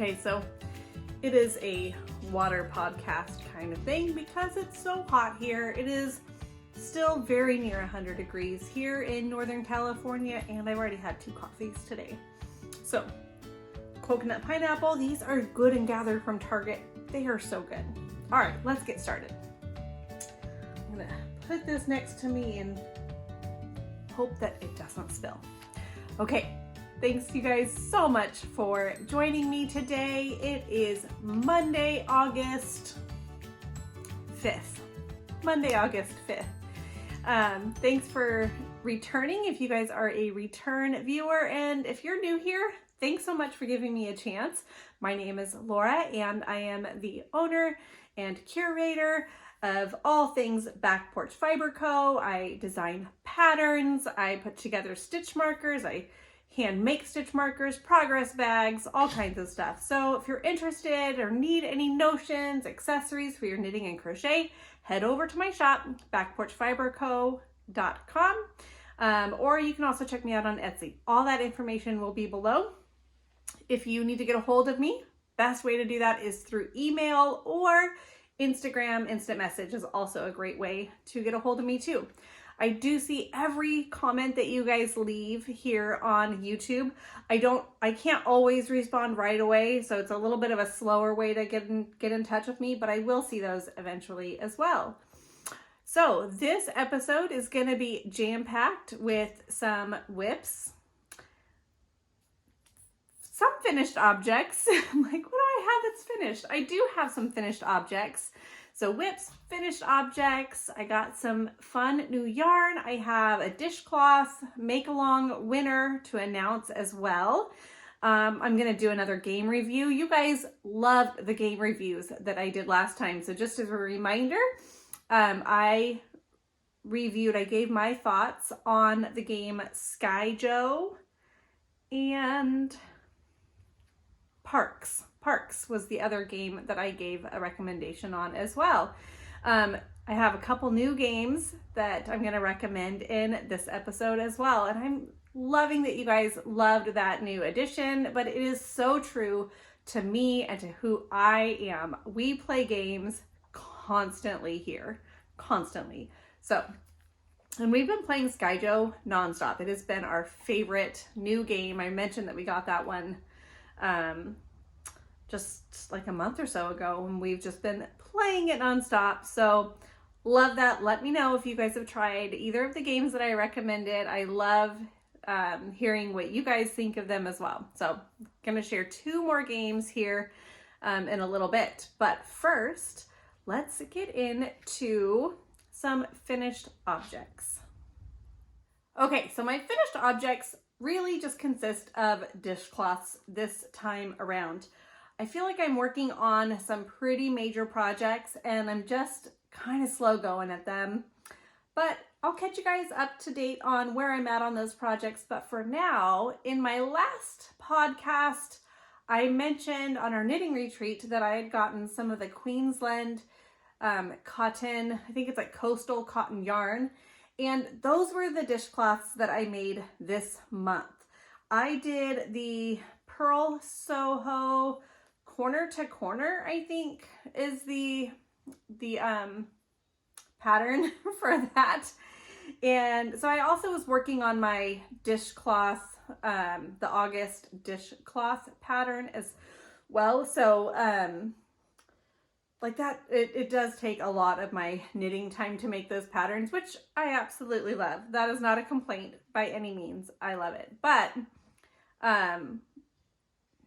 Okay, so it is a water podcast kind of thing because it's so hot here. It is still very near 100 degrees here in Northern California, and I've already had 2 coffees today. So, coconut pineapple, these are good and gathered from Target. They are so good. All right, let's get started. I'm gonna put this next to me and hope that it doesn't spill. Okay, thanks you guys so much for joining me today. It is Monday, August 5th. Monday, August 5th. Thanks for returning if you guys are a return viewer, and if you're new here, thanks so much for giving me a chance. My name is Laura and I am the owner and curator of all things Back Porch Fiber Co. I design patterns, I put together stitch markers, I hand make stitch markers, progress bags, all kinds of stuff. So if you're interested or need any notions, accessories for your knitting and crochet, head over to my shop, backporchfiberco.com, or you can also check me out on Etsy. All that information will be below. If you need to get a hold of me, best way to do that is through email or Instagram. Instant message is also a great way to get a hold of me too. I do see every comment that you guys leave here on YouTube. I can't always respond right away, so it's a little bit of a slower way to get in touch with me, but I will see those eventually as well. So this episode is going to be jam-packed with some whips, some finished objects. I'm like, what do I have that's finished? I do have some finished objects. So whips, finished objects. I got some fun new yarn. I have a dishcloth make-along winner to announce as well. I'm going to do another game review. You guys loved the game reviews that I did last time. So just as a reminder, I gave my thoughts on the game Sky Joe and Parks was the other game that I gave a recommendation on as well. I have a couple new games that I'm going to recommend in this episode as well. And I'm loving that you guys loved that new edition, but it is so true to me and to who I am. We play games constantly here, constantly. So, and we've been playing Sky Joe nonstop. It has been our favorite new game. I mentioned that we got that one just like a month or so ago, and we've just been playing it nonstop. So love that. Let me know if you guys have tried either of the games that I recommended. I love hearing what you guys think of them as well. So I'm gonna share 2 more games here in a little bit. But first, let's get into some finished objects. Okay, so my finished objects really just consist of dishcloths this time around. I feel like I'm working on some pretty major projects and I'm just kind of slow going at them, but I'll catch you guys up to date on where I'm at on those projects. But for now, in my last podcast, I mentioned on our knitting retreat that I had gotten some of the Queensland cotton, I think it's like coastal cotton yarn, and those were the dishcloths that I made this month. I did the Purl Soho corner to corner, I think is the pattern for that. And so I also was working on my dishcloth, the August dishcloth pattern as well. So like that, it does take a lot of my knitting time to make those patterns, which I absolutely love. That is not a complaint by any means. I love it. But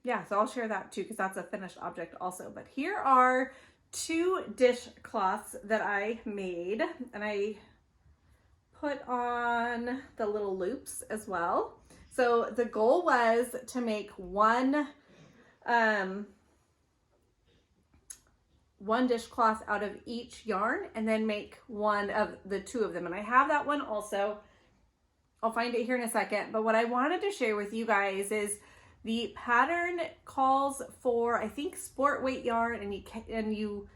yeah, so I'll share that too because that's a finished object also. But here are 2 dishcloths that I made, and I put on the little loops as well. So the goal was to make one dishcloth out of each yarn and then make one of the 2 of them. And I have that one also. I'll find it here in a second. But what I wanted to share with you guys is the pattern calls for, I think, sport weight yarn, and you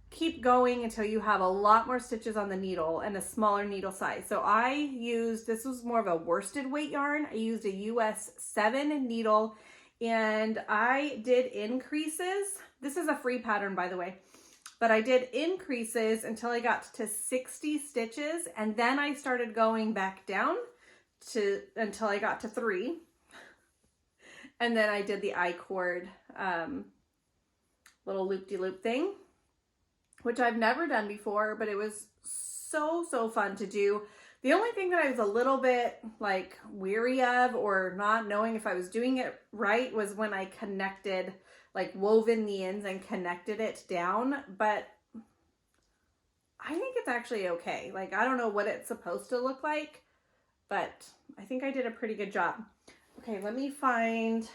keep going until you have a lot more stitches on the needle and a smaller needle size. So this was more of a worsted weight yarn. I used a US 7 needle And I did increases. This is a free pattern, by the way, but I did increases until I got to 60 stitches, and then I started going back down until I got to 3. And then I did the I-cord little loop-de-loop thing, which I've never done before, but it was so fun to do. The only thing that I was a little bit like weary of or not knowing if I was doing it right was when I connected, like woven the ends and connected it down, but I think it's actually okay. Like, I don't know what it's supposed to look like, but I think I did a pretty good job. Okay, let me find,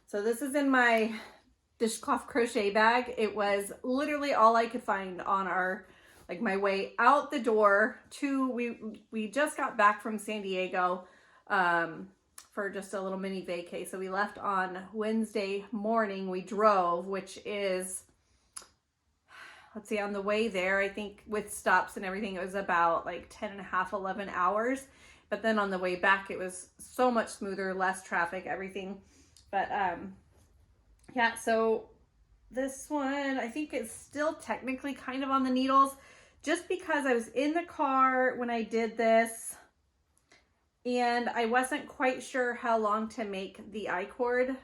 so this is in my Dishcloth crochet bag. It was literally all I could find on our, like my way out the door to, we just got back from San Diego for just a little mini vacay. So we left on Wednesday morning. We drove, which is, let's see, on the way there, I think with stops and everything, it was about like 10 and a half, 11 hours. But then on the way back, it was so much smoother, less traffic, everything. But yeah, so this one, I think it's still technically kind of on the needles, just because I was in the car when I did this and I wasn't quite sure how long to make the I-cord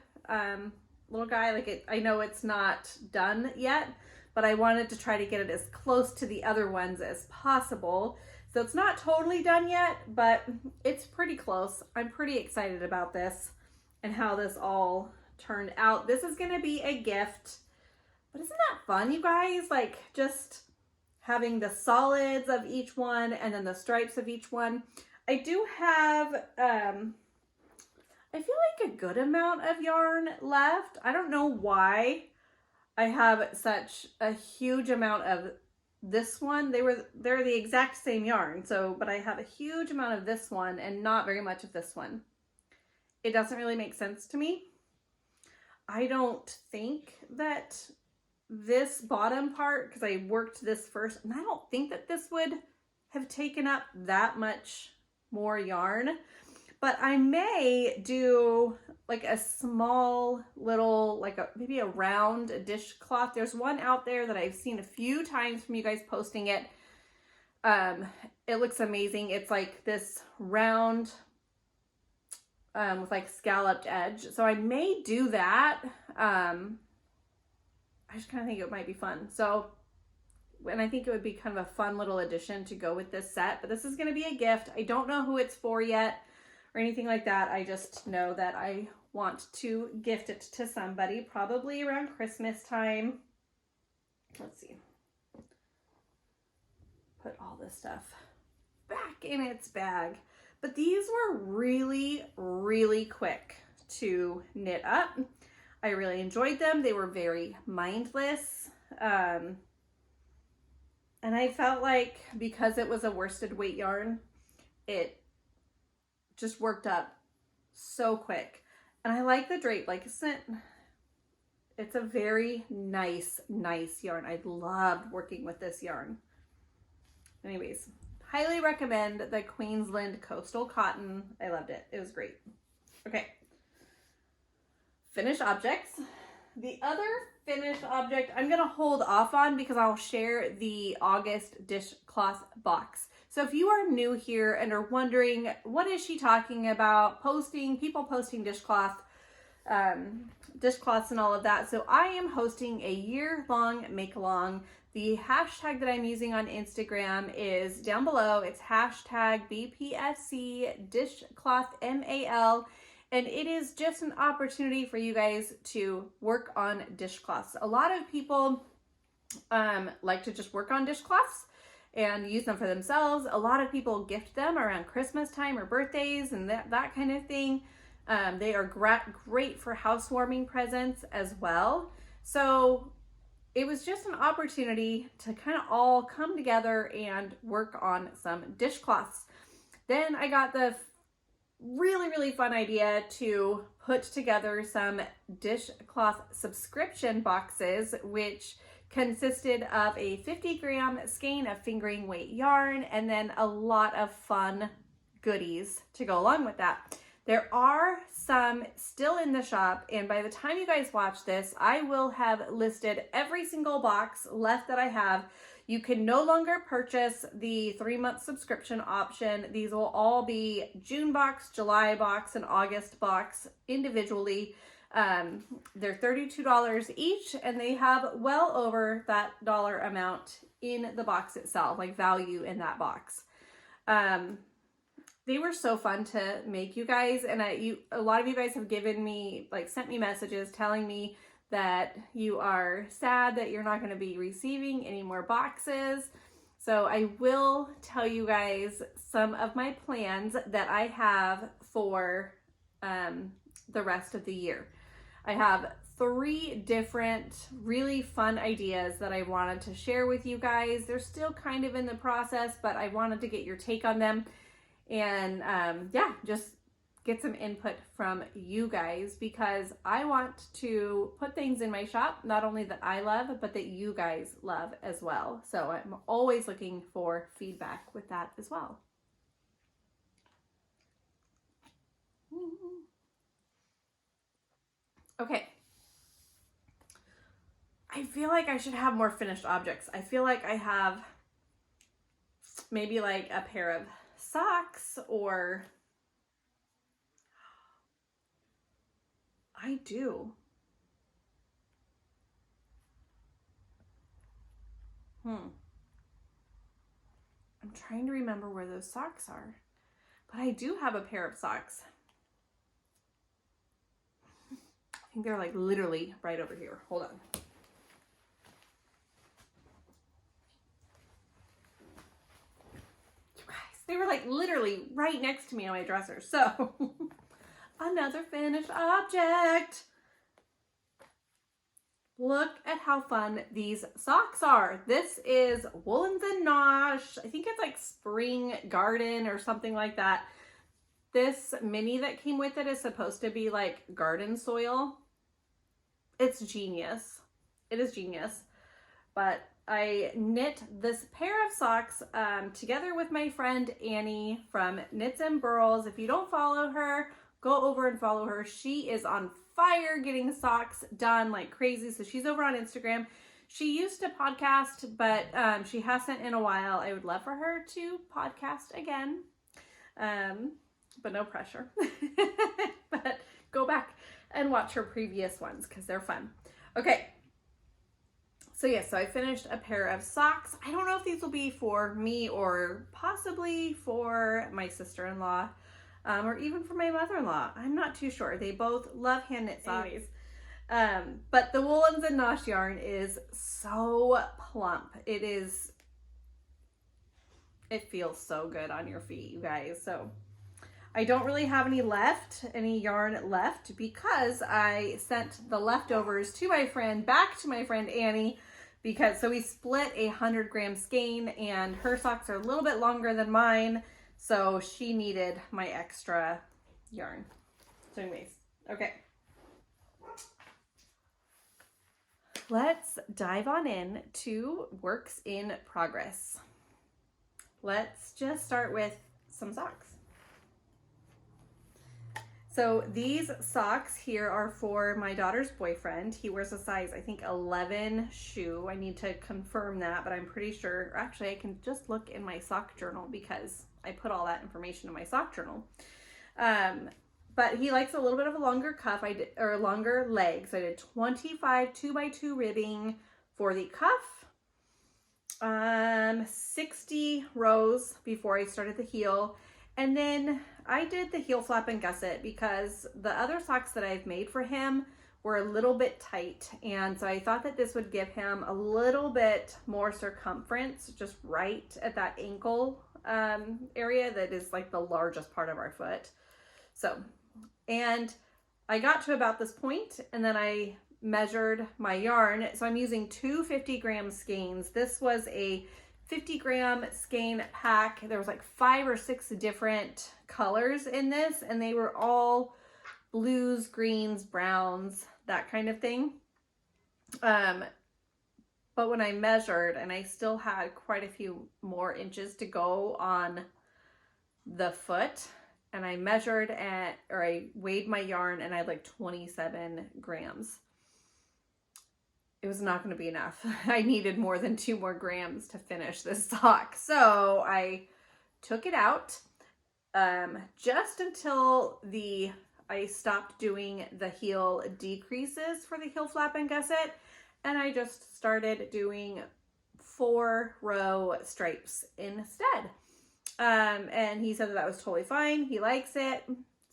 little guy. Like, I know it's not done yet, but I wanted to try to get it as close to the other ones as possible. So it's not totally done yet, but it's pretty close. I'm pretty excited about this and how this all turned out. This is gonna be a gift, but isn't that fun, you guys? Like, just having the solids of each one and then the stripes of each one. I do have, I feel like a good amount of yarn left. I don't know why I have such a huge amount of this one. They're the exact same yarn, so, but I have a huge amount of this one and not very much of this one. It doesn't really make sense to me. I don't think that this bottom part, because I worked this first, and I don't think that this would have taken up that much more yarn, but I may do like a small little, like maybe a round dishcloth. There's one out there that I've seen a few times from you guys posting it. It looks amazing. It's like this round with like scalloped edge. So I may do that. I just kind of think it might be fun. So, and I think it would be kind of a fun little addition to go with this set, but this is going to be a gift. I don't know who it's for yet or anything like that. I just know that I want to gift it to somebody, probably around Christmas time. Let's see. Put all this stuff back in its bag. But these were really, really quick to knit up. I really enjoyed them. They were very mindless. And I felt like because it was a worsted weight yarn, it just worked up so quick. And I like the drape. Like, it's a very nice yarn. I loved working with this yarn. Anyways, highly recommend the Queensland Coastal Cotton. I loved it. It was great. Okay. Finished objects. The other finished object I'm going to hold off on because I'll share the August dishcloth box. So if you are new here and are wondering, what is she talking about? People posting dishcloths and all of that. So I am hosting a year-long make-along. The hashtag that I'm using on Instagram is down below. It's hashtag BPSC dishcloth MAL. And it is just an opportunity for you guys to work on dishcloths. A lot of people like to just work on dishcloths and use them for themselves. A lot of people gift them around Christmas time or birthdays and that kind of thing. They are great for housewarming presents as well. So it was just an opportunity to kind of all come together and work on some dishcloths. Then I got the really fun idea to put together some dishcloth subscription boxes, which consisted of a 50-gram skein of fingering weight yarn and then a lot of fun goodies to go along with that. There are some still in the shop, and by the time you guys watch this, I will have listed every single box left that I have. You can no longer purchase the 3-month subscription option. These will all be June box, July box, and August box individually. They're $32 each, and they have well over that dollar amount in the box itself, like value in that box. They were so fun to make, you guys, and a lot of you guys have given me, like, sent me messages telling me that you are sad that you're not going to be receiving any more boxes. So I will tell you guys some of my plans that I have for the rest of the year. I have 3 different really fun ideas that I wanted to share with you guys. They're still kind of in the process, but I wanted to get your take on them. And yeah, just get some input from you guys, because I want to put things in my shop, not only that I love, but that you guys love as well. So I'm always looking for feedback with that as well. Okay. I feel like I should have more finished objects. I feel like I have maybe like a pair of socks, or I do. I'm trying to remember where those socks are, but I do have a pair of socks. I think they're like literally right over here. Hold on. They were like literally right next to me on my dresser. So another finished object. Look at how fun these socks are. This is Woolens and Nosh. I think it's like Spring Garden or something like that. This mini that came with it is supposed to be like garden soil. It's genius. It is genius. But I knit this pair of socks together with my friend Annie from Knits and Burls. If you don't follow her, go over and follow her. She is on fire getting socks done like crazy. So she's over on Instagram. She used to podcast, but she hasn't in a while. I would love for her to podcast again, but no pressure. But go back and watch her previous ones because they're fun. Okay. So yes, so I finished a pair of socks. I don't know if these will be for me or possibly for my sister-in-law, or even for my mother-in-law. I'm not too sure. They both love hand knit socks. Anyways, but the Woolens and Nosh yarn is so plump. It feels so good on your feet, you guys. So I don't really have any yarn left, because I sent the leftovers to my friend, back to my friend Annie, so we split 100-gram skein, and her socks are a little bit longer than mine, so she needed my extra yarn. So anyways, okay. Let's dive on in to works in progress. Let's just start with some socks. So these socks here are for my daughter's boyfriend. He wears a size, I think, 11 shoe. I need to confirm that, but I'm pretty sure, or actually I can just look in my sock journal because I put all that information in my sock journal. But he likes a little bit of a longer cuff, or a longer leg. So I did 25 2x2 ribbing for the cuff. 60 rows before I started the heel. And then I did the heel flap and gusset because the other socks that I've made for him were a little bit tight. And so I thought that this would give him a little bit more circumference, just right at that ankle area that is like the largest part of our foot. So, and I got to about this point, and then I measured my yarn. So I'm using 2 50-gram skeins. This was a 50-gram skein pack. There was like 5 or 6 different colors in this, and they were all blues, greens, browns, that kind of thing. But when I measured, and I still had quite a few more inches to go on the foot, and I measured I weighed my yarn and I had like 27 grams. It was not going to be enough. I needed more than 2 more grams to finish this sock. So I took it out just until I stopped doing the heel decreases for the heel flap and gusset. And I just started doing 4-row stripes instead. And he said that was totally fine. He likes it.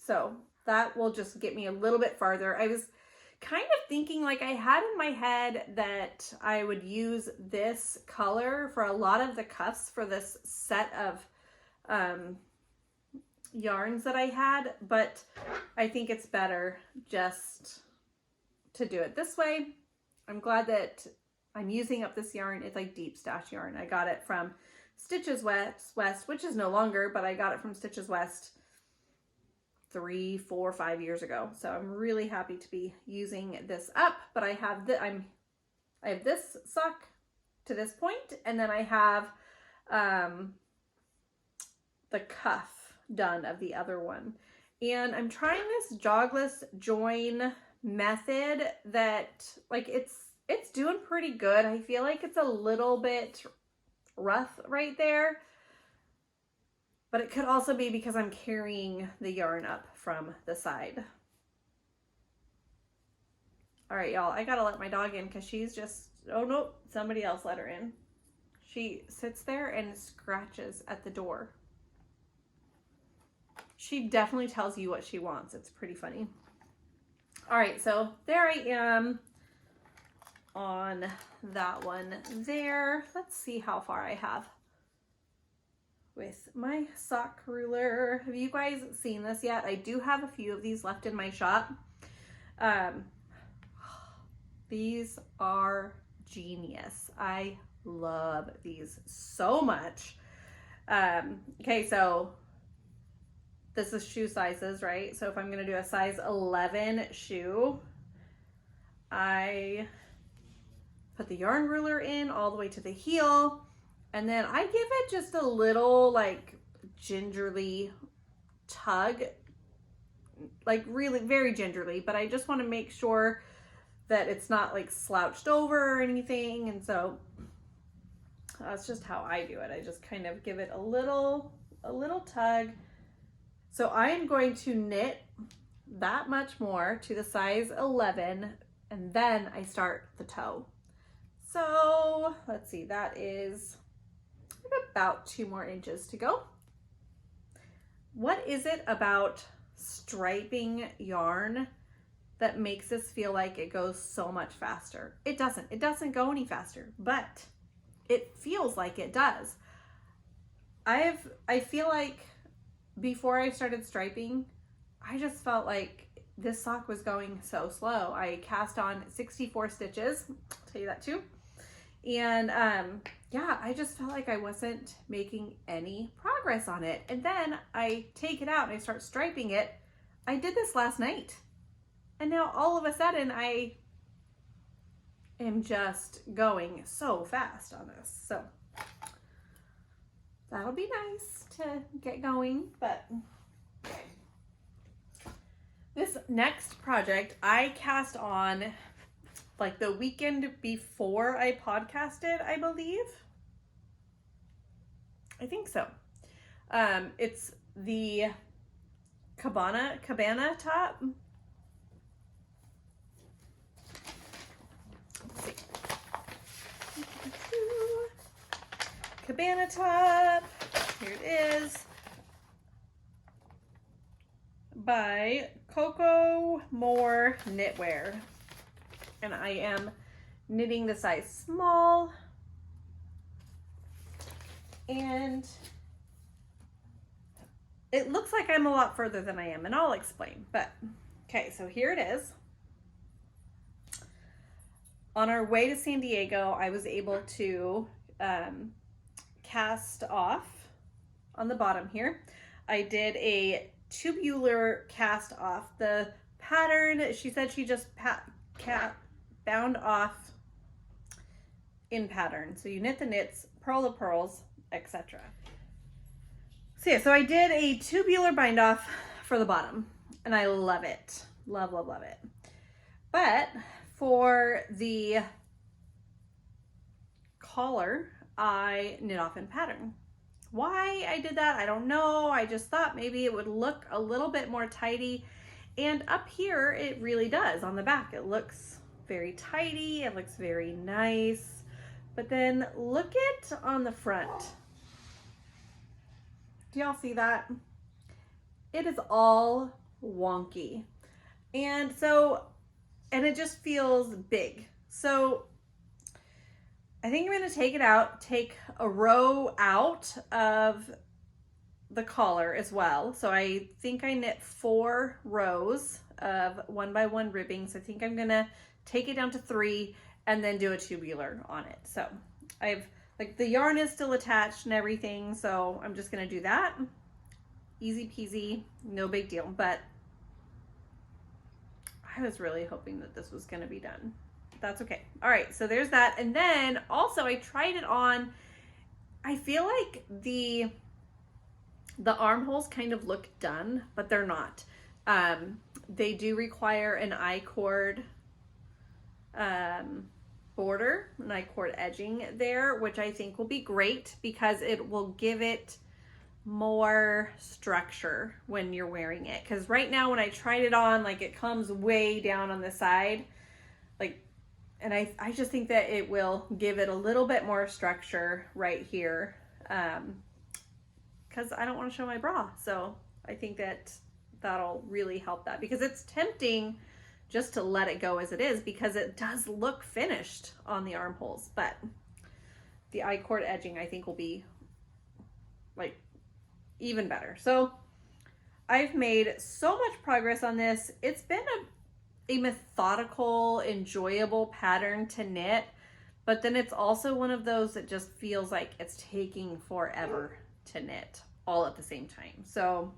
So that will just get me a little bit farther. I was kind of thinking, like, I had in my head that I would use this color for a lot of the cuffs for this set of yarns that I had, but I think it's better just to do it this way. I'm glad that I'm using up this yarn. It's like deep stash yarn. I got it from Stitches West, which is no longer, but I got it from Stitches West 3, 4, 5 years ago. So I'm really happy to be using this up, but I have this sock to this point, and then I have the cuff done of the other one. And I'm trying this jogless join method that, like, it's doing pretty good. I feel like it's a little bit rough right there, but it could also be because I'm carrying the yarn up from the side. All right, y'all, I gotta let my dog in because she's just, oh no, somebody else let her in. She sits there and scratches at the door. She definitely tells you what she wants. It's pretty funny. All right, so there I am on that one there. Let's see how far I have with my sock ruler. Have you guys seen this yet? I do have a few of these left in my shop. These are genius. I love these so much. Okay, so this is shoe sizes, right? So if I'm going to do a size 11 shoe, I put the yarn ruler in all the way to the heel, and then I give it just a little, like, gingerly tug, like really very gingerly, but I just want to make sure that it's not like slouched over or anything. And so that's just how I do it. I just kind of give it a little tug. So I am going to knit that much more to the size 11, and then I start the toe. So let's see, that is about 2 more inches to go. What is it about striping yarn that makes this feel like it goes so much faster? It doesn't go any faster, but it feels like it does. I feel like before I started striping, I just felt like this sock was going so slow. I cast on 64 stitches, I'll tell you that too. And yeah, I just felt like I wasn't making any progress on it. And then I take it out and I start striping it. I did this last night, and now all of a sudden I am just going so fast on this. So that'll be nice to get going. But this next project I cast on like the weekend before I podcasted, I believe. I think so. It's the cabana top. Let's see. Cabana top. Here it is. By Coco Moore Knitwear. And I am knitting the size small. And it looks like I'm a lot further than I am, and I'll explain. But okay, so here it is. On our way to San Diego, I was able to cast off on the bottom here. I did a tubular cast off. The pattern, she said she just bound off in pattern. So you knit the knits, purl the purls, etc. So yeah, so I did a tubular bind off for the bottom and I love it. Love, love, love it. But for the collar, I knit off in pattern. Why I did that, I don't know. I just thought maybe it would look a little bit more tidy. And up here, it really does. On the back, it looks very tidy. It looks very nice. But then look at on the front. Do y'all see that? It is all wonky. And it just feels big. So I think I'm going to take it out, take a row out of the collar as well. So I think I knit 4 rows of 1x1 ribbing. So I think I'm going to take it down to 3 and then do a tubular on it. So I've like the yarn is still attached and everything. So I'm just going to do that. Easy peasy, no big deal. But I was really hoping that this was going to be done. That's okay. All right, so there's that. And then also I tried it on. I feel like the armholes kind of look done, but they're not. They do require an I-cord border, an I-cord edging there, which I think will be great because it will give it more structure when you're wearing it. Because right now when I tried it on, like it comes way down on the side, like, and I just think that it will give it a little bit more structure right here, because I don't want to show my bra. So I think that that'll really help that, because it's tempting just to let it go as it is because it does look finished on the armholes, but the I-cord edging I think will be like even better. So I've made so much progress on this. It's been a methodical, enjoyable pattern to knit, but then it's also one of those that just feels like it's taking forever to knit all at the same time. So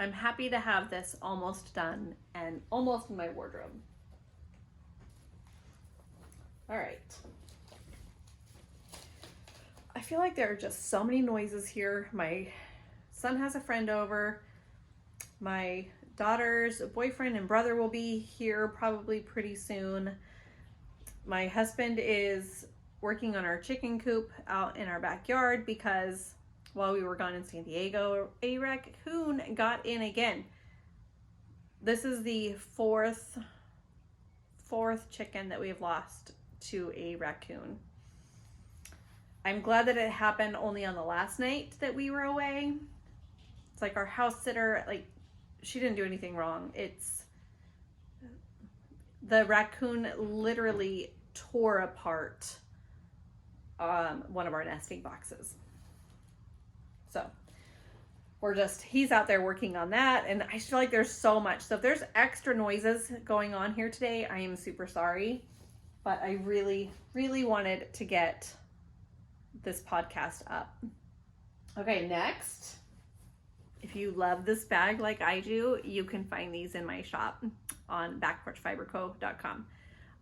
I'm happy to have this almost done and almost in my wardrobe. All right. I feel like there are just so many noises here. My son has a friend over. My daughter's boyfriend and brother will be here probably pretty soon. My husband is working on our chicken coop out in our backyard because while we were gone in San Diego, a raccoon got in again. This is the fourth chicken that we've lost to a raccoon. I'm glad that it happened only on the last night that we were away. It's like our house sitter, like, she didn't do anything wrong. It's the raccoon literally tore apart one of our nesting boxes. So he's out there working on that, and I feel like there's so much. So if there's extra noises going on here today, I am super sorry, but I really, really wanted to get this podcast up. Okay, next. If you love this bag like I do, you can find these in my shop on backporchfiberco.com.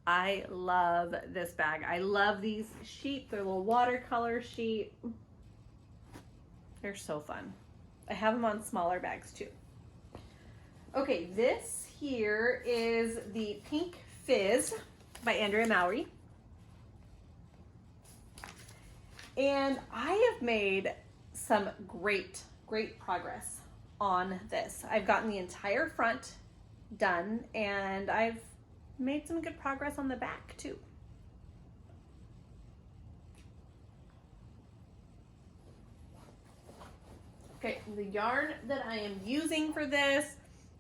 I love this bag. I love these sheep. They're little watercolor sheep. They're so fun. I have them on smaller bags too. Okay, this here is the Pink Fizz by Andrea Mowry. And I have made some great progress on this. I've gotten the entire front done, and I've made some good progress on the back too. Okay, the yarn that I am using for this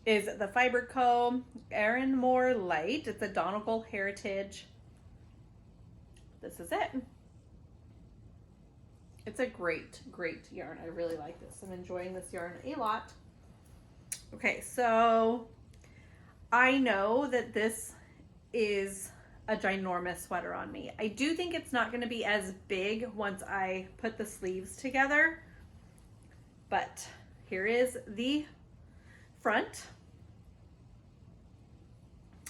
is the Fiberco Erin Moore Light. It's a Donegal Heritage. This is it. It's a great yarn. I really like this. I'm enjoying this yarn a lot. Okay, so I know that this is a ginormous sweater on me. I do think it's not going to be as big once I put the sleeves together, but here is the front,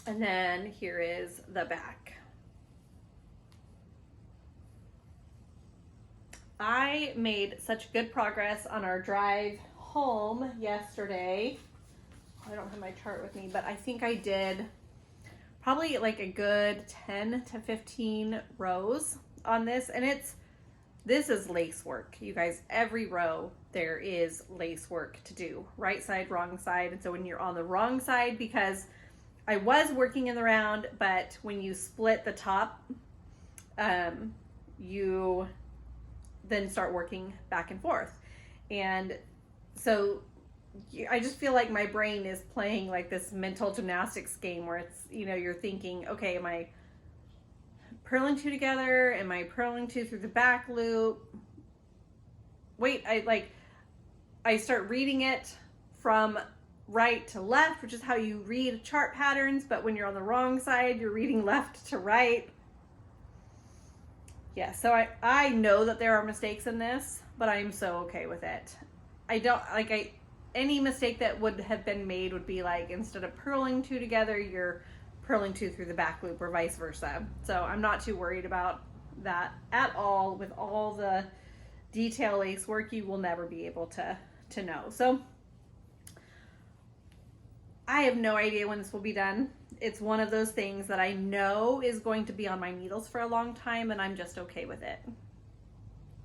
and then here is the back. I made such good progress on our drive home yesterday. I don't have my chart with me, but I think I did probably like a good 10 to 15 rows on this. And this is lace work, you guys. Every row there is lace work to do. Right side, wrong side. And so when you're on the wrong side, because I was working in the round, but when you split the top, you then start working back and forth. And so I just feel like my brain is playing like this mental gymnastics game where it's, you know, you're thinking, okay, am I purling two together? Am I purling two through the back loop? Wait, I start reading it from right to left, which is how you read chart patterns, but when you're on the wrong side, you're reading left to right. Yeah, so I know that there are mistakes in this, but I'm so okay with it. Any mistake that would have been made would be like, instead of purling two together, you're purling two through the back loop or vice versa. So I'm not too worried about that at all. With all the detail lace work, you will never be able to know. So I have no idea when this will be done. It's one of those things that I know is going to be on my needles for a long time, and I'm just okay with it.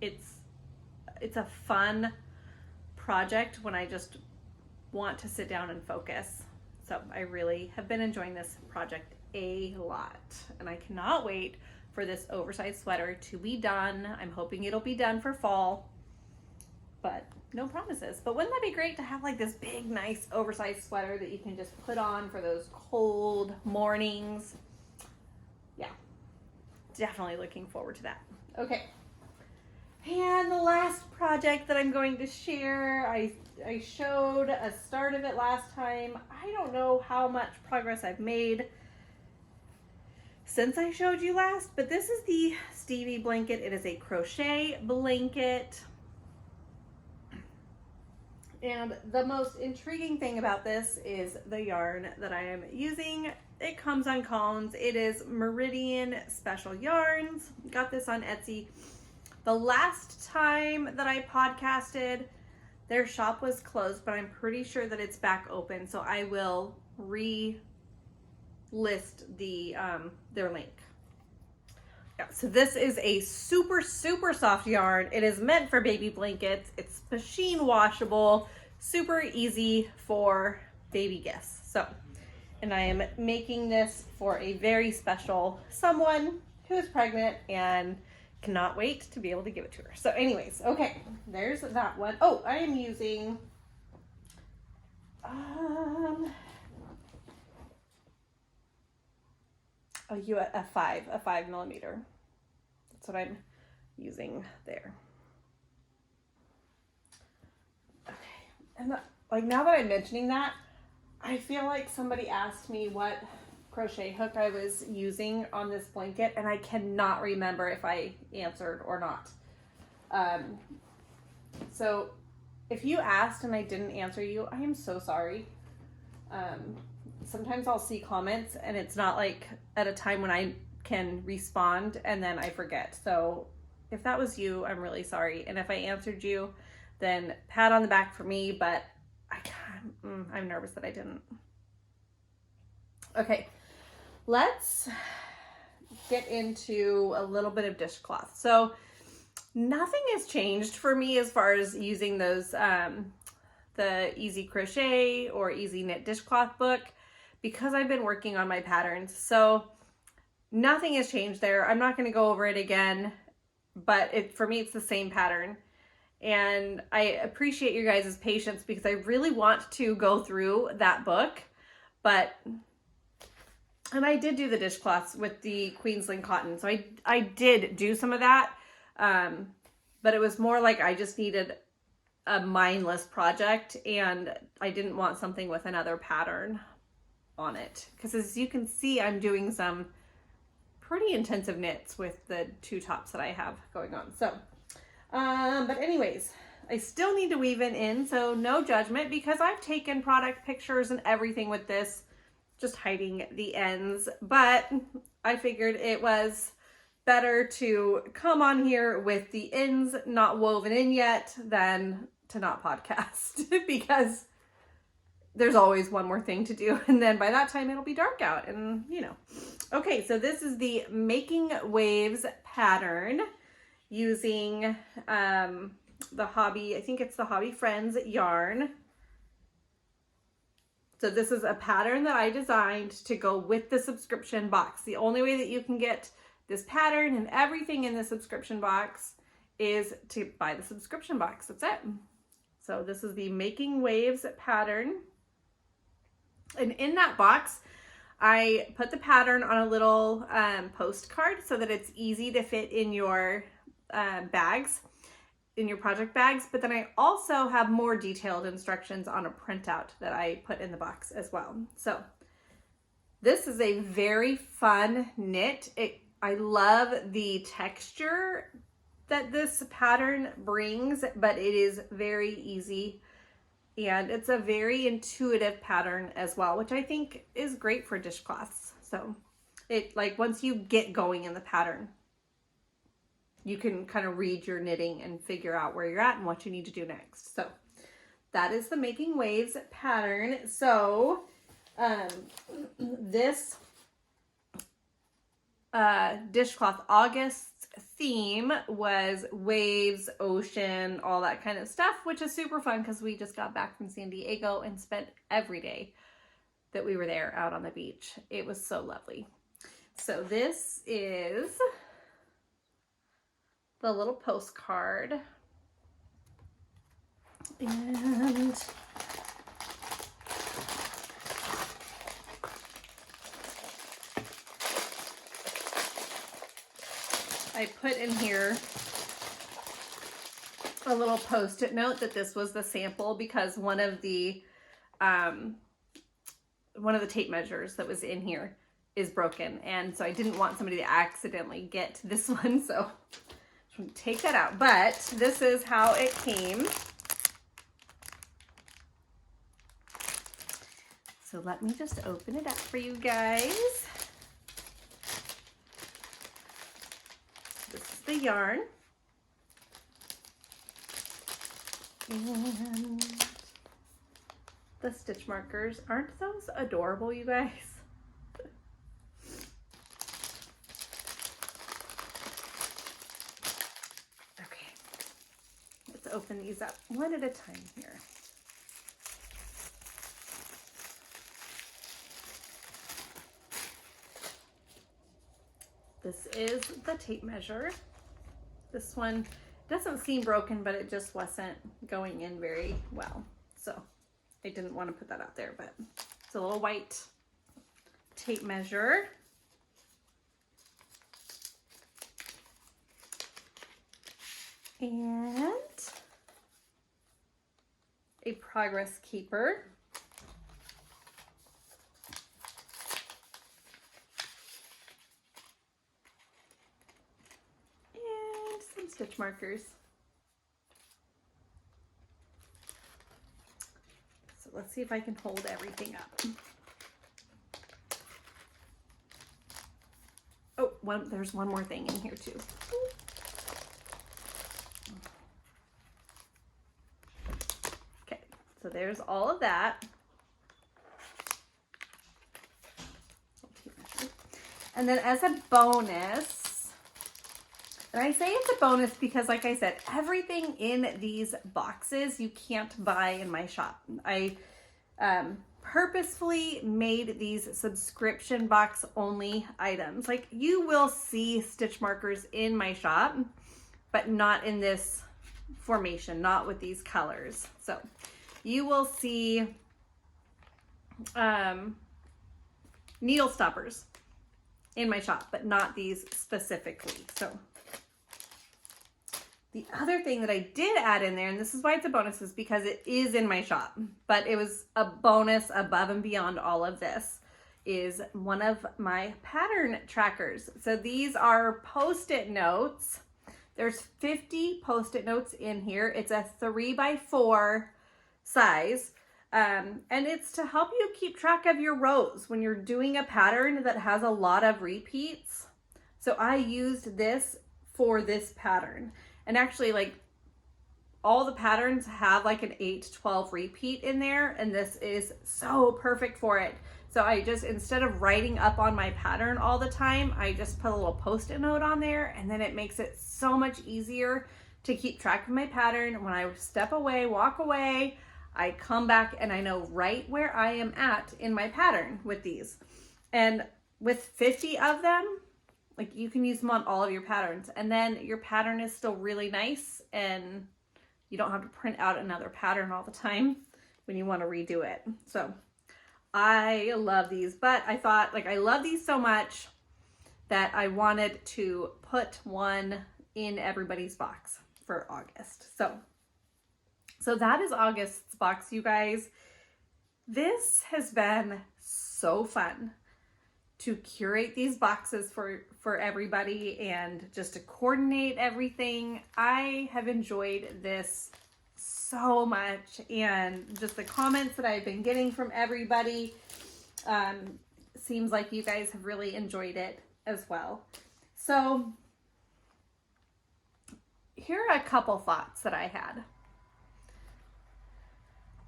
It's a fun project when I just want to sit down and focus. So I really have been enjoying this project a lot, and I cannot wait for this oversized sweater to be done. I'm hoping it'll be done for fall, but no promises. But wouldn't that be great to have like this big, nice, oversized sweater that you can just put on for those cold mornings? Yeah, definitely looking forward to that. Okay. And the last project that I'm going to share, I showed a start of it last time. I don't know how much progress I've made since I showed you last, but this is the Stevie blanket. It is a crochet blanket. And the most intriguing thing about this is the yarn that I am using. It comes on cones. It is Meridian Special Yarns. Got this on Etsy. The last time that I podcasted, their shop was closed, but I'm pretty sure that it's back open. So I will relist their link. Yeah, so this is a super, super soft yarn. It is meant for baby blankets. It's machine washable, super easy for baby gifts. So, and I am making this for a very special someone who is pregnant and cannot wait to be able to give it to her. So anyways, okay, there's that one. Oh, I am using a 5 millimeter. That's what I'm using there. Okay, and like now that I'm mentioning that, I feel like somebody asked me what crochet hook I was using on this blanket, and I cannot remember if I answered or not. So if you asked and I didn't answer you, I am so sorry. Sometimes I'll see comments and it's not like at a time when I can respond, and then I forget. So if that was you, I'm really sorry. And if I answered you, then pat on the back for me, but I'm nervous that I didn't. Okay, let's get into a little bit of dishcloth. So nothing has changed for me as far as using those, the Easy Crochet or Easy Knit Dishcloth book, because I've been working on my patterns. So nothing has changed there. I'm not going to go over it again, but for me, it's the same pattern. And I appreciate your guys' patience because I really want to go through that book, and I did do the dishcloths with the Queensland cotton. So I did do some of that, but it was more like I just needed a mindless project, and I didn't want something with another pattern on it. Because as you can see, I'm doing some pretty intensive knits with the two tops that I have going on. So, but anyways, I still need to weave it in, so no judgment, because I've taken product pictures and everything with this, just hiding the ends. But I figured it was better to come on here with the ends not woven in yet than to not podcast because there's always one more thing to do. And then by that time it'll be dark out and you know. Okay, so this is the Making Waves pattern using the Hobby, I think it's the Hobby Friends yarn. So this is a pattern that I designed to go with the subscription box. The only way that you can get this pattern and everything in the subscription box is to buy the subscription box. That's it. So this is the Making Waves pattern. And in that box, I put the pattern on a little postcard so that it's easy to fit in your bags, in your project bags. But then I also have more detailed instructions on a printout that I put in the box as well. So this is a very fun knit. I love the texture that this pattern brings, but it is very easy and it's a very intuitive pattern as well, which I think is great for dishcloths. So it, like, once you get going in the pattern, you can kind of read your knitting and figure out where you're at and what you need to do next. So that is the Making Waves pattern. So this Dishcloth August theme was waves, ocean, all that kind of stuff, which is super fun because we just got back from San Diego and spent every day that we were there out on the beach. It was so lovely. So this is the little postcard, and I put in here a little post-it note that this was the sample because one of the tape measures that was in here is broken, and so I didn't want somebody to accidentally get this one, so I'm gonna take that out. But this is how it came. So let me just open it up for you guys. The yarn, and the stitch markers. Aren't those adorable, you guys? Okay, let's open these up one at a time here. This is the tape measure. This one doesn't seem broken, but it just wasn't going in very well. So I didn't want to put that out there, but it's a little white tape measure. And a progress keeper. Stitch markers. So let's see if I can hold everything up. Oh, there's one more thing in here too. Okay, so there's all of that. And then as a bonus, and I say it's a bonus because, like I said, everything in these boxes you can't buy in my shop. I purposefully made these subscription box only items. Like, you will see stitch markers in my shop, but not in this formation, not with these colors. So you will see needle stoppers in my shop, but not these specifically. So the other thing that I did add in there, and this is why it's a bonus, is because it is in my shop, but it was a bonus above and beyond all of this, is one of my pattern trackers. So these are Post-it notes. There's 50 Post-it notes in here. It's a 3x4 size. And it's to help you keep track of your rows when you're doing a pattern that has a lot of repeats. So I used this for this pattern. And actually, like, all the patterns have like an 8-12 repeat in there, and this is so perfect for it. So I just, instead of writing up on my pattern all the time, I just put a little post-it note on there, and then it makes it so much easier to keep track of my pattern. When I step away, walk away, I come back and I know right where I am at in my pattern with these. And with 50 of them, like, you can use them on all of your patterns, and then your pattern is still really nice, and you don't have to print out another pattern all the time when you want to redo it. So I love these, but I thought, like, I love these so much that I wanted to put one in everybody's box for August. So that is August's box, you guys. This has been so fun to curate these boxes for everybody and just to coordinate everything. I have enjoyed this so much, and just the comments that I've been getting from everybody, seems like you guys have really enjoyed it as well. So here are a couple thoughts that I had.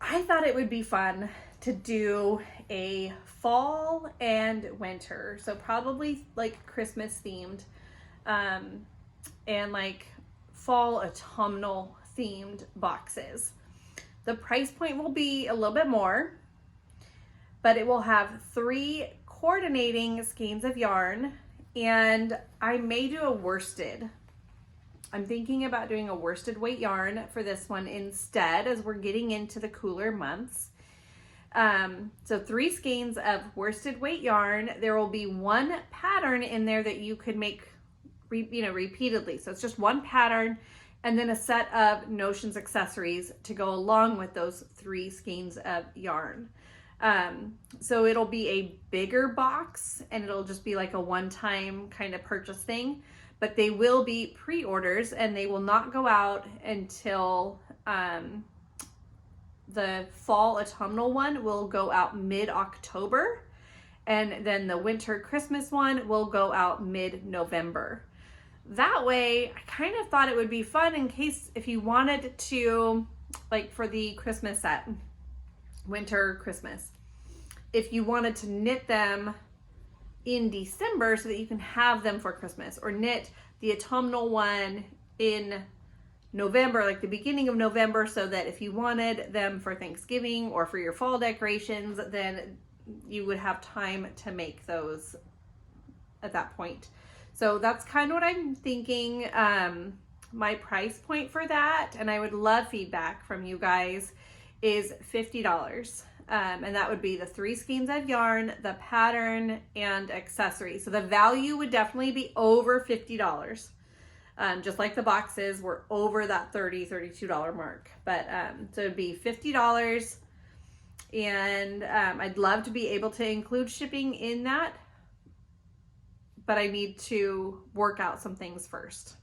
I thought it would be fun to do a fall and winter, so probably like Christmas themed, and like fall autumnal themed boxes. The price point will be a little bit more, but it will have 3 coordinating skeins of yarn, and I may do a worsted. I'm thinking about doing a worsted weight yarn for this one instead, as we're getting into the cooler months. So 3 skeins of worsted weight yarn. There will be 1 pattern in there that you could make, repeatedly. So it's just 1 pattern, and then a set of notions accessories to go along with those 3 skeins of yarn. So it'll be a bigger box, and it'll just be like a one-time kind of purchase thing. But they will be pre-orders, and they will not go out until the fall autumnal one will go out mid-October, and then the winter Christmas one will go out mid-November. That way, I kind of thought it would be fun in case if you wanted to, like for the Christmas set, winter Christmas, if you wanted to knit them in December so that you can have them for Christmas, or knit the autumnal one in November, like the beginning of November, so that if you wanted them for Thanksgiving or for your fall decorations, then you would have time to make those at that point. So that's kind of what I'm thinking. My price point for that, and I would love feedback from you guys, is $50. And that would be the 3 skeins of yarn, the pattern, and accessories. So the value would definitely be over $50. Just like the boxes were over that $32 mark. But so it'd be $50. And I'd love to be able to include shipping in that, but I need to work out some things first.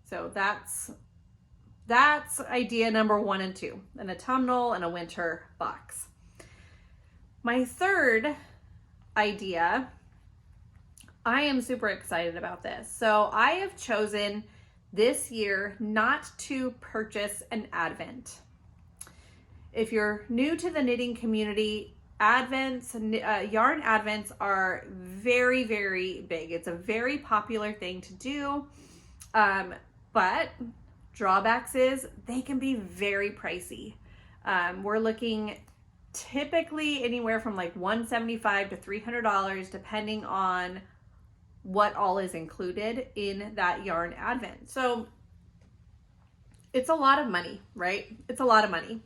So that's idea number 1 and 2, an autumnal and a winter box. My third idea, I am super excited about this. So I have chosen this year not to purchase an advent. If you're new to the knitting community, advents, yarn advents are very, very big. It's a very popular thing to do, but drawbacks is they can be very pricey. We're looking typically anywhere from like $175 to $300, depending on what all is included in that yarn advent. So it's a lot of money, right? It's a lot of money.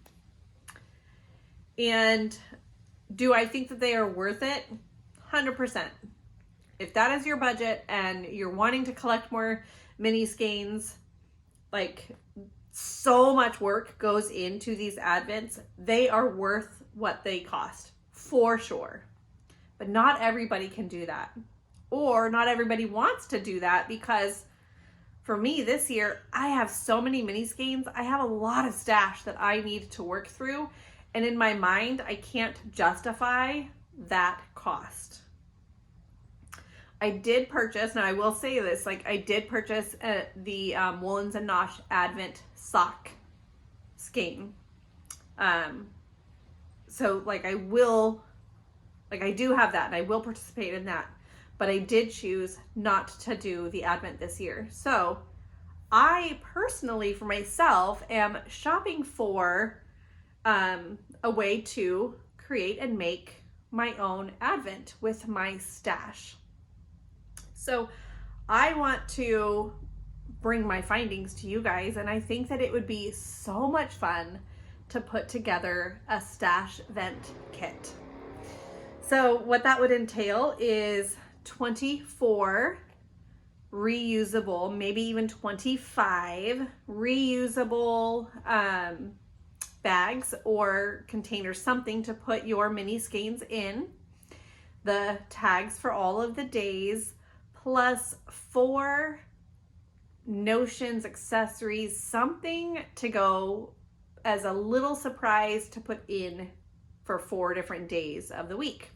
And do I think that they are worth it? 100%. If that is your budget and you're wanting to collect more mini skeins, like, so much work goes into these advents, they are worth what they cost, for sure. But not everybody can do that. Or not everybody wants to do that, because for me this year, I have so many mini skeins. I have a lot of stash that I need to work through. And in my mind, I can't justify that cost. I did purchase, now I will say this, like I did purchase the Woolens and Nosh Advent sock skein. So like I do have that and I will participate in that, but I did choose not to do the Advent this year. So I personally, for myself, am shopping for a way to create and make my own Advent with my stash. So I want to bring my findings to you guys, and I think that it would be so much fun to put together a stash vent kit. So what that would entail is 24 reusable, maybe even 25 reusable bags or containers, something to put your mini skeins in, the tags for all of the days, plus 4 notions, accessories, something to go as a little surprise to put in for 4 different days of the week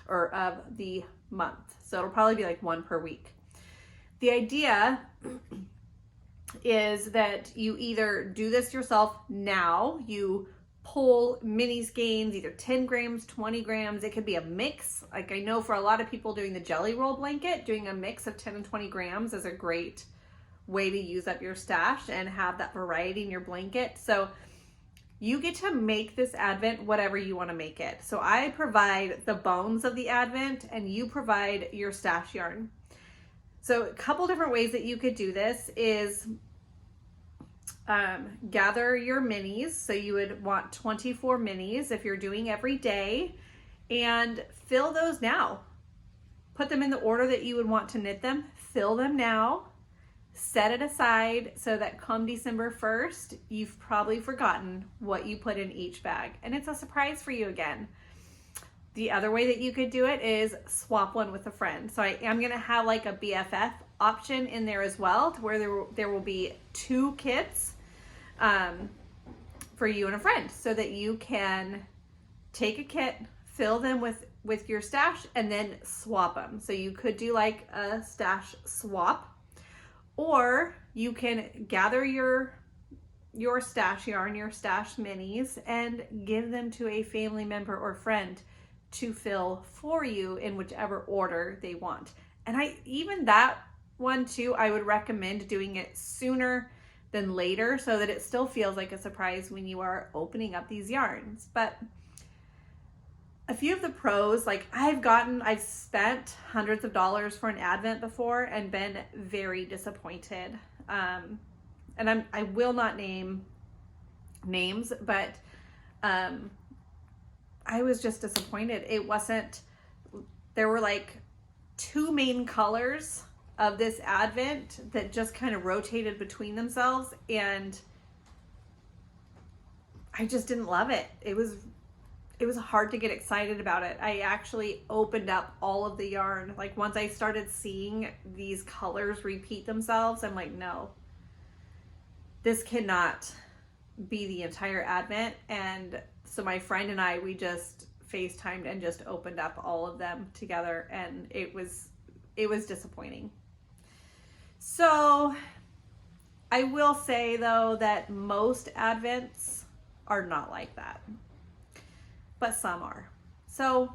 or of the month. So it'll probably be like 1 per week. The idea is that you either do this yourself now, you pull mini skeins, either 10 grams, 20 grams. It could be a mix. Like I know for a lot of people doing the jelly roll blanket, doing a mix of 10 and 20 grams is a great way to use up your stash and have that variety in your blanket. So you get to make this Advent whatever you want to make it. So I provide the bones of the Advent and you provide your stash yarn. So a couple different ways that you could do this is gather your minis. So you would want 24 minis if you're doing every day, and fill those now. Put them in the order that you would want to knit them. Fill them now. Set it aside so that come December 1st, you've probably forgotten what you put in each bag. And it's a surprise for you again. The other way that you could do it is swap one with a friend. So I am going to have like a BFF option in there as well, to where there will be 2 kits for you and a friend, so that you can take a kit, fill them with your stash, and then swap them. So you could do like a stash swap, or you can gather your stash yarn, your stash minis, and give them to a family member or friend to fill for you in whichever order they want. And even that one too, I would recommend doing it sooner than later, so that it still feels like a surprise when you are opening up these yarns. But a few of the pros, like I've spent hundreds of dollars for an Advent before and been very disappointed. And I will not name names, but I was just disappointed. There were like 2 main colors of this Advent that just kind of rotated between themselves, and I just didn't love it. It was hard to get excited about it. I actually opened up all of the yarn. Like once I started seeing these colors repeat themselves, I'm like, no, this cannot be the entire Advent. And so my friend and I, we just FaceTimed and just opened up all of them together, and it was disappointing. So I will say though that most Advents are not like that, but some are. So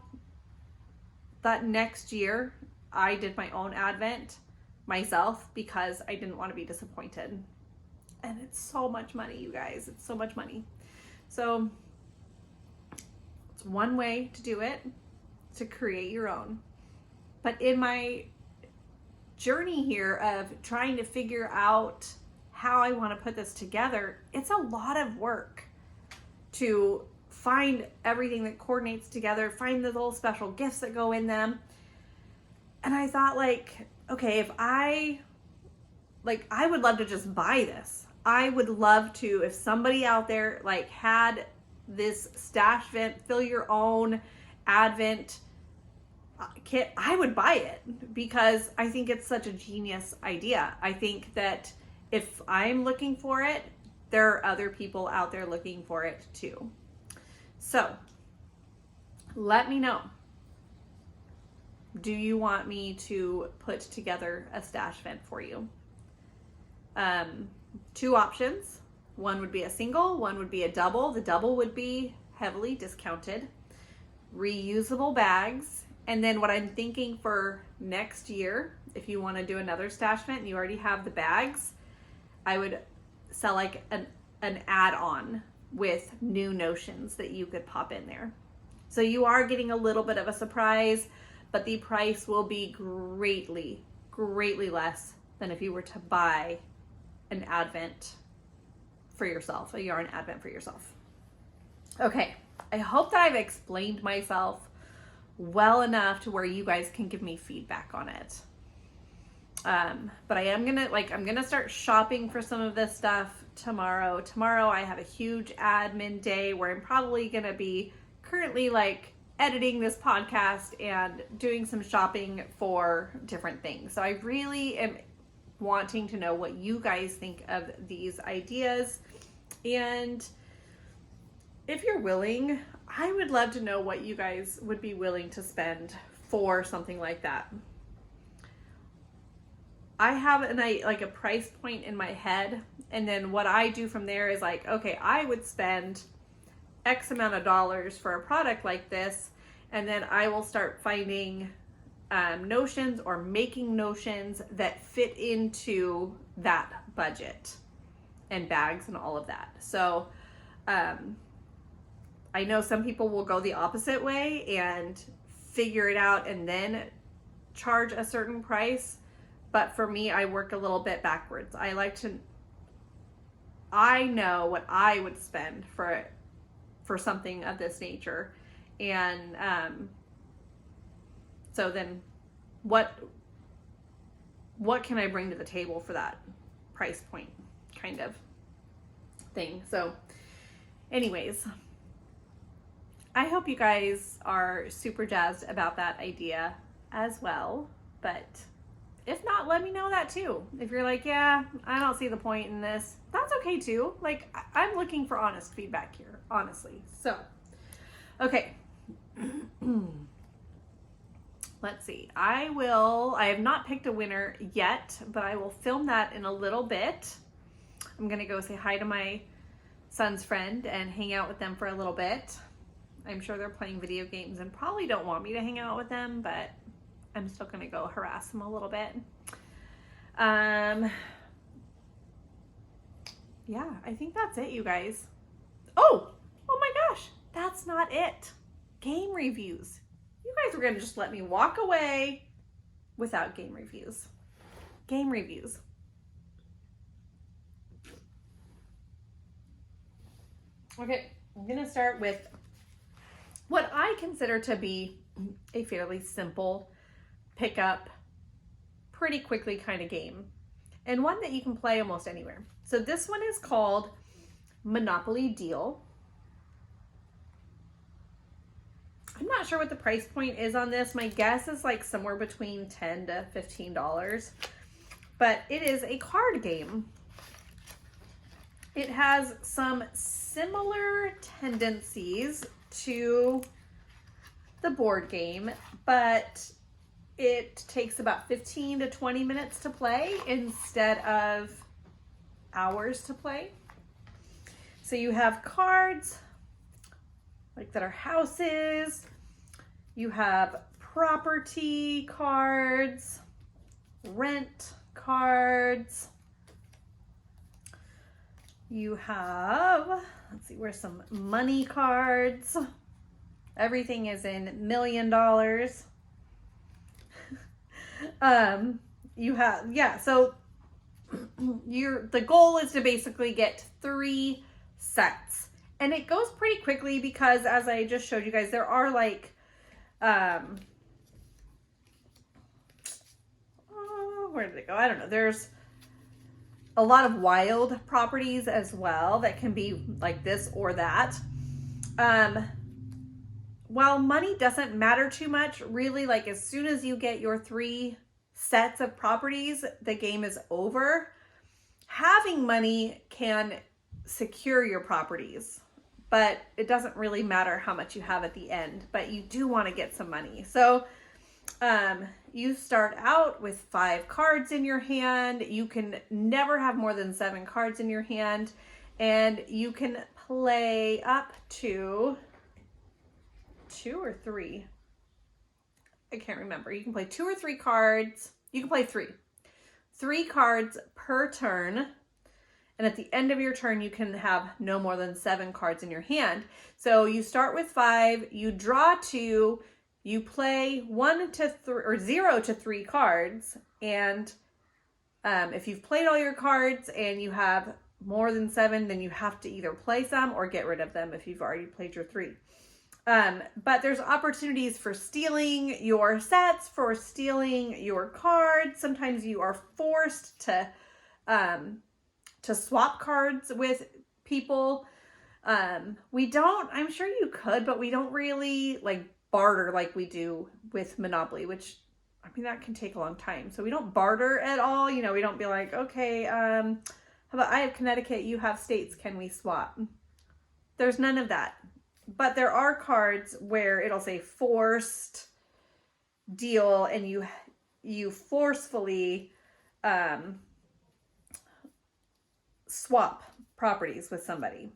that next year I did my own Advent myself because I didn't want to be disappointed. And it's so much money, you guys. It's so much money. So it's one way to do it, to create your own. But in my journey here of trying to figure out how I want to put this together, it's a lot of work to find everything that coordinates together, find the little special gifts that go in them. And I thought, like, okay, I would love to just buy this. I would love to, if somebody out there like had this stash vent, fill your own Advent kit, I would buy it because I think it's such a genius idea. I think that if I'm looking for it, there are other people out there looking for it too. So let me know. do you want me to put together a stash vent for you? Two options. One would be a single, one would be a double. The double would be heavily discounted. Reusable bags. And then what I'm thinking for next year, if you want to do another stash vent and you already have the bags, I would sell like an add-on with new notions that you could pop in there. So you are getting a little bit of a surprise, but the price will be greatly, greatly less than if you were to buy an advent for yourself, a yarn advent for yourself. Okay, I hope that I've explained myself well enough to where you guys can give me feedback on it. But I'm gonna start shopping for some of this stuff tomorrow. Tomorrow I have a huge admin day where I'm probably gonna be currently like editing this podcast and doing some shopping for different things. So I really am wanting to know what you guys think of these ideas. And if you're willing, I would love to know what you guys would be willing to spend for something like that. I have a price point in my head, and then what I do from there is like, okay, I would spend X amount of dollars for a product like this, and then I will start finding notions or making notions that fit into that budget and bags and all of that. So I know some people will go the opposite way and figure it out and then charge a certain price. But for me, I work a little bit backwards. I know what I would spend for something of this nature. And so then what can I bring to the table for that price point kind of thing? So anyways, I hope you guys are super jazzed about that idea as well. But if not, let me know that too. If you're like, yeah, I don't see the point in this, that's okay too. Like, I'm looking for honest feedback here, honestly. So, okay. Let's see. I have not picked a winner yet, but I will film that in a little bit. I'm going to go say hi to my son's friend and hang out with them for a little bit. I'm sure they're playing video games and probably don't want me to hang out with them, but I'm still going to go harass them a little bit. Yeah, I think that's it, you guys. Oh my gosh, that's not it. Game reviews. You guys are going to just let me walk away without game reviews. Game reviews. Okay, I'm going to start with what I consider to be a fairly simple pick up pretty quickly kind of game, and one that you can play almost anywhere. So this one is called Monopoly Deal. I'm not sure what the price point is on this. My guess is like somewhere between $10 to $15, but it is a card game. It has some similar tendencies to the board game, but it takes about 15 to 20 minutes to play instead of hours to play. So you have cards like that are houses. You have property cards, rent cards. You have, let's see, where's some money cards. Everything is in $1 million. You have, yeah, so the goal is to basically get 3 sets, and it goes pretty quickly because, as I just showed you guys, there are like where did it go? I don't know. There's a lot of wild properties as well that can be like this or that. While money doesn't matter too much, really, like as soon as you get your 3 sets of properties, the game is over. Having money can secure your properties, but it doesn't really matter how much you have at the end, but you do want to get some money. So You start out with 5 cards in your hand. You can never have more than 7 cards in your hand, and you can play up to 2 or 3. I can't remember. You can play 2 or 3 cards. You can play 3 cards per turn. And at the end of your turn, you can have no more than 7 cards in your hand. So you start with 5, you draw 2, you play 1 to 3 or 0 to 3 cards. And if you've played all your cards and you have more than 7, then you have to either play some or get rid of them if you've already played your 3. But there's opportunities for stealing your sets, for stealing your cards. Sometimes you are forced to swap cards with people. I'm sure you could, but we don't really like barter like we do with Monopoly, which, I mean, that can take a long time. So we don't barter at all. You know, we don't be like, okay, how about I have Connecticut, you have states, can we swap? There's none of that. But there are cards where it'll say forced deal, and you forcefully swap properties with somebody,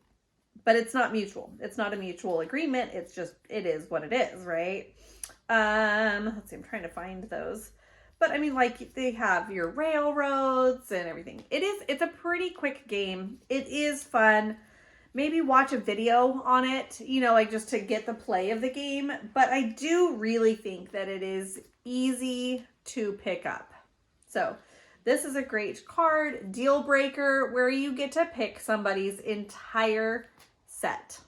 but it's not mutual. It's not a mutual agreement. It's just, it is what it is, right? Let's see, I'm trying to find those, but I mean, like, they have your railroads and everything. It's a pretty quick game. It is fun. Maybe watch a video on it, you know, like just to get the play of the game. But I do really think that it is easy to pick up. So this is a great card, Deal Breaker, where you get to pick somebody's entire set.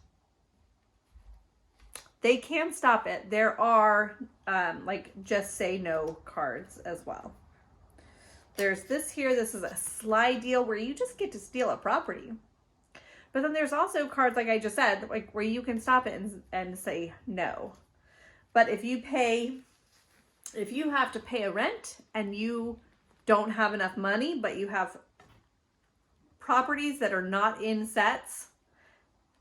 They can stop it. There are like just say no cards as well. There's this here. This is a slide deal where you just get to steal a property. But then there's also cards, like I just said, like where you can stop it and say no. But if you have to pay a rent and you don't have enough money, but you have properties that are not in sets,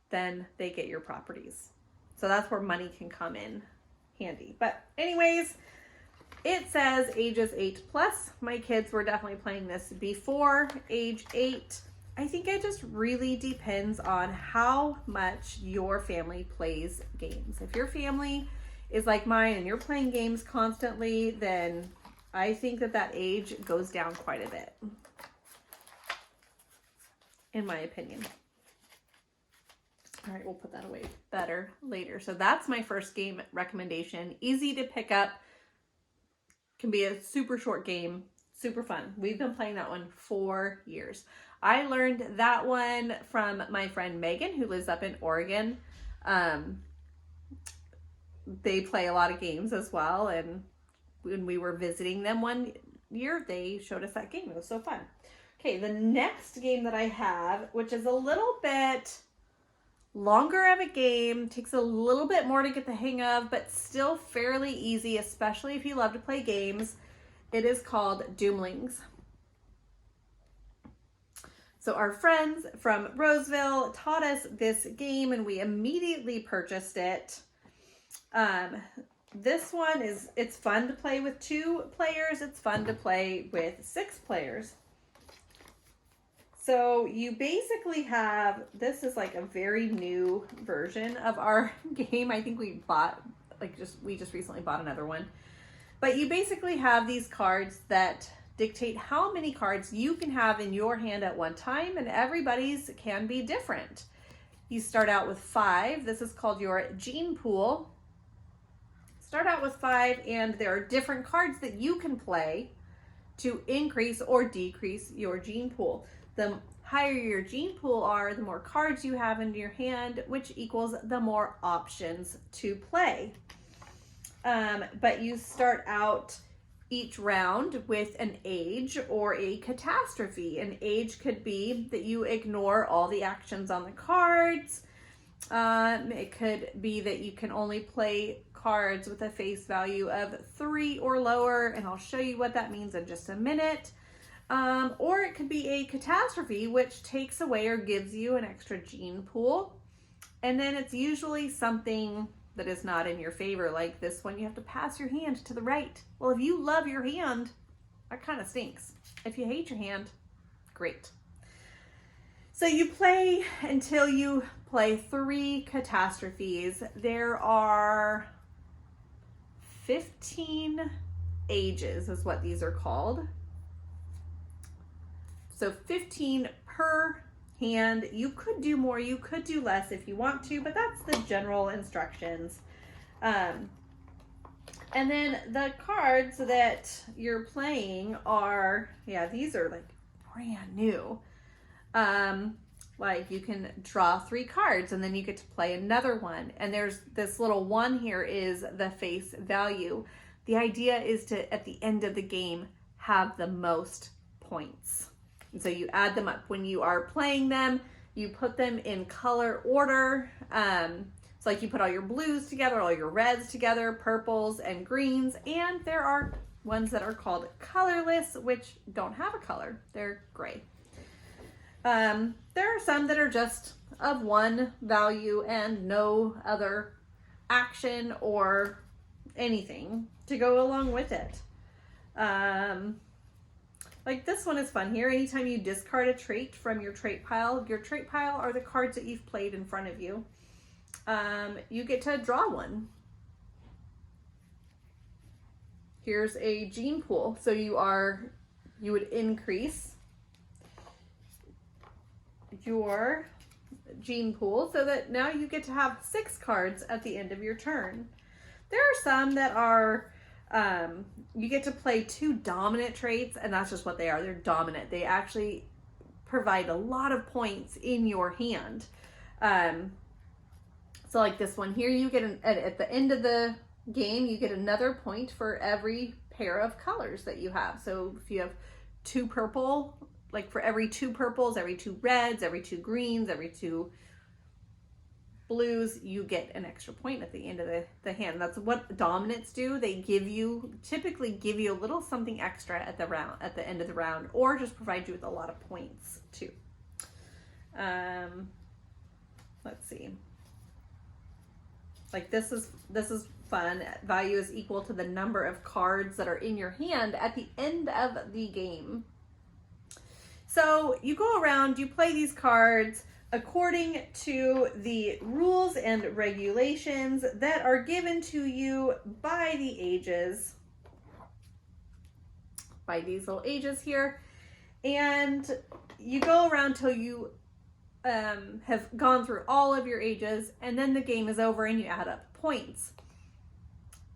then they get your properties. So that's where money can come in handy. But anyways, it says ages 8+. My kids were definitely playing this before age 8. I think it just really depends on how much your family plays games. If your family is like mine and you're playing games constantly, then I think that age goes down quite a bit, in my opinion. All right, we'll put that away better later. So that's my first game recommendation. Easy to pick up. Can be a super short game. Super fun. We've been playing that one for years. I learned that one from my friend Megan, who lives up in Oregon. They play a lot of games as well. And when we were visiting them one year, they showed us that game. It was so fun. Okay, the next game that I have, which is a little bit longer of a game, takes a little bit more to get the hang of, but still fairly easy, especially if you love to play games. It is called Doomlings. So our friends from Roseville taught us this game and we immediately purchased it. This one it's fun to play with 2 players. It's fun to play with 6 players. So you basically have, this is like a very new version of our game. I think we just recently bought another one. But you basically have these cards that dictate how many cards you can have in your hand at one time, and everybody's can be different. You start out with 5. This is called your gene pool. Start out with 5, and there are different cards that you can play to increase or decrease your gene pool. The higher your gene pool are, the more cards you have in your hand, which equals the more options to play. But you start out each round with an age or a catastrophe. An age could be that you ignore all the actions on the cards. It could be that you can only play cards with a face value of 3 or lower, and I'll show you what that means in just a minute. Or it could be a catastrophe, which takes away or gives you an extra gene pool. And then it's usually something that is not in your favor. Like this one, you have to pass your hand to the right. Well, if you love your hand, that kind of stinks. If you hate your hand, great. So you play until you play 3 catastrophes. There are 15 ages is what these are called. So 15 per hand. You could do more, you could do less if you want to, but that's the general instructions. And then the cards that you're playing are, yeah, these are like brand new. Like you can draw 3 cards and then you get to play another one. And there's this little one here is the face value. The idea is to, at the end of the game, have the most points. And so you add them up when you are playing them. You put them in color order. So like you put all your blues together, all your reds together, purples and greens. And there are ones that are called colorless, which don't have a color. They're gray. There are some that are just of one value and no other action or anything to go along with it. Like this one is fun here. Anytime you discard a trait from your trait pile are the cards that you've played in front of you. You get to draw one. Here's a gene pool. So you would increase your gene pool so that now you get to have 6 cards at the end of your turn. There are some that are, you get to play 2 dominant traits, and that's just what they are. They're dominant. They actually provide a lot of points in your hand. So like this one here, you get at the end of the game, you get another point for every pair of colors that you have. So if you have 2 purple, like for every 2 purples, every 2 reds, every 2 greens, every 2 blues, you get an extra point at the end of the hand. That's what dominants do. They typically give you a little something extra at the end of the round, or just provide you with a lot of points too. Let's see. Like this is fun. Value is equal to the number of cards that are in your hand at the end of the game. So you go around, you play these cards according to the rules and regulations that are given to you by the ages, by these little ages here. And you go around till you have gone through all of your ages, and then the game is over and you add up points.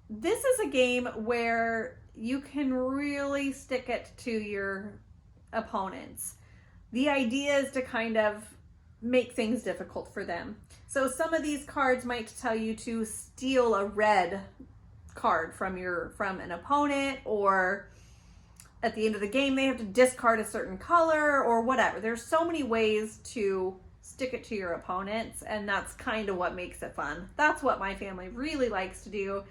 This is a game where you can really stick it to your opponents. The idea is to kind of make things difficult for them. So some of these cards might tell you to steal a red card from an opponent, or at the end of the game they have to discard a certain color or whatever. There's so many ways to stick it to your opponents, and that's kind of what makes it fun. That's what my family really likes to do,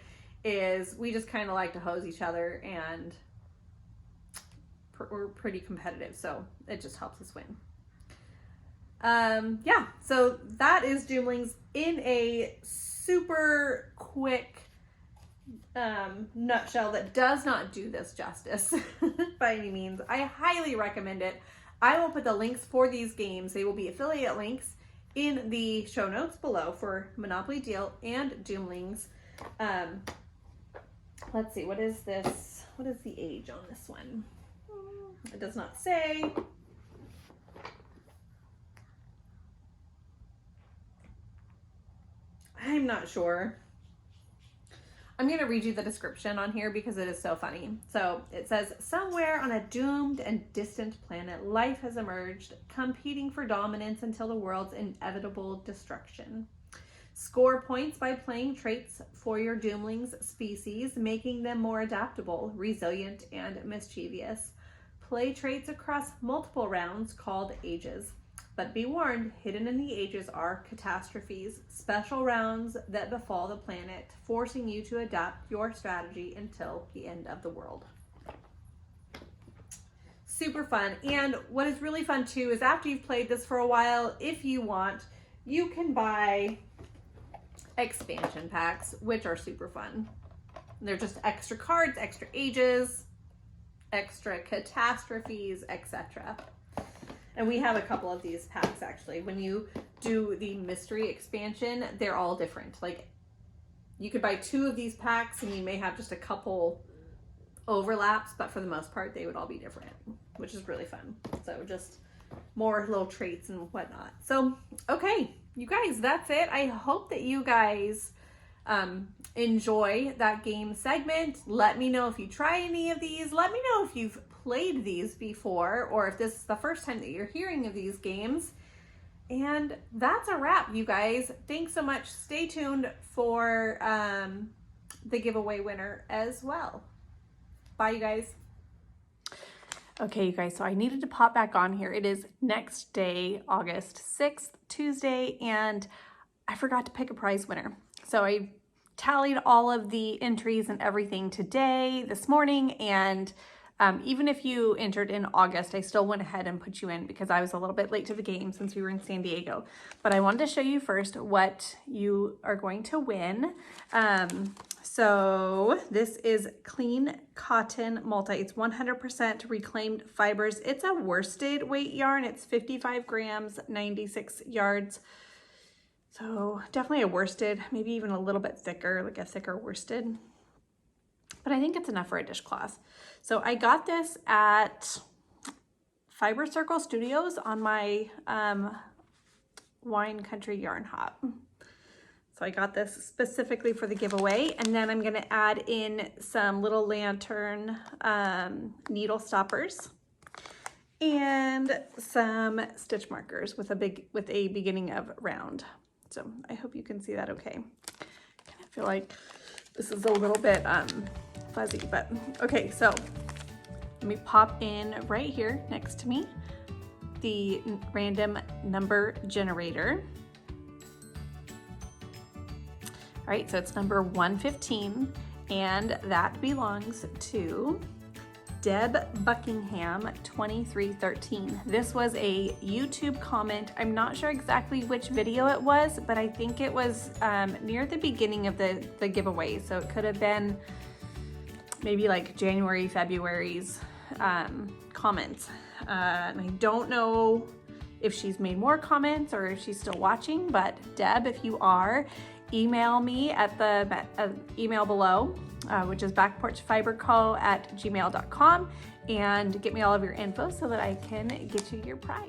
is we just kind of like to hose each other, and we're pretty competitive, so it just helps us win. Yeah, so that is Doomlings in a super quick nutshell that does not do this justice by any means. I highly recommend it. I will put the links for these games. They will be affiliate links in the show notes below for Monopoly Deal and Doomlings. Let's see, what is this? What is the age on this one? It does not say. I'm not sure. I'm going to read you the description on here because it is so funny. So it says, somewhere on a doomed and distant planet, life has emerged, competing for dominance until the world's inevitable destruction. Score points by playing traits for your Doomlings species, making them more adaptable, resilient, and mischievous. Play traits across multiple rounds called ages. But be warned, hidden in the ages are catastrophes, special rounds that befall the planet, forcing you to adapt your strategy until the end of the world. Super fun. And what is really fun too is after you've played this for a while, if you want, you can buy expansion packs, which are super fun. They're just extra cards, extra ages, extra catastrophes, etc. And we have a couple of these packs actually. When you do the mystery expansion, they're all different. Like, you could buy 2 of these packs and you may have just a couple overlaps, but for the most part, they would all be different, which is really fun. So just more little traits and whatnot. So, okay, you guys, that's it. I hope that you guys enjoy that game segment. Let me know if you try any of these. Let me know if you've played these before, or if this is the first time that you're hearing of these games. And that's a wrap, you guys. Thanks so much. Stay tuned for the giveaway winner as well. Bye, you guys. Okay, you guys, so I needed to pop back on here. It is next day, August 6th, Tuesday, and I forgot to pick a prize winner. So I tallied all of the entries and everything this morning, and even if you entered in August, I still went ahead and put you in because I was a little bit late to the game since we were in San Diego. But I wanted to show you first what you are going to win. So this is Clean Cotton Multi. It's 100% reclaimed fibers. It's a worsted weight yarn. It's 55 grams, 96 yards. So definitely a worsted, maybe even a little bit thicker, like a thicker worsted. But I think it's enough for a dishcloth. So I got this at Fiber Circle Studios on my Wine Country Yarn Hop. So I got this specifically for the giveaway, and then I'm gonna add in some little lantern needle stoppers and some stitch markers with a beginning of round. So I hope you can see that okay. I kind of feel like this is a little bit fuzzy, but okay, so let me pop in right here next to me the random number generator. All right, so it's number 115, and that belongs to Deb Buckingham 2313. This was a YouTube comment. I'm not sure exactly which video it was, but I think it was near the beginning of the giveaway. So it could have been maybe like January, February's comments. And I don't know if she's made more comments or if she's still watching, but Deb, if you are, email me at the email below, which is backporchfiberco@gmail.com, and get me all of your info so that I can get you your prize.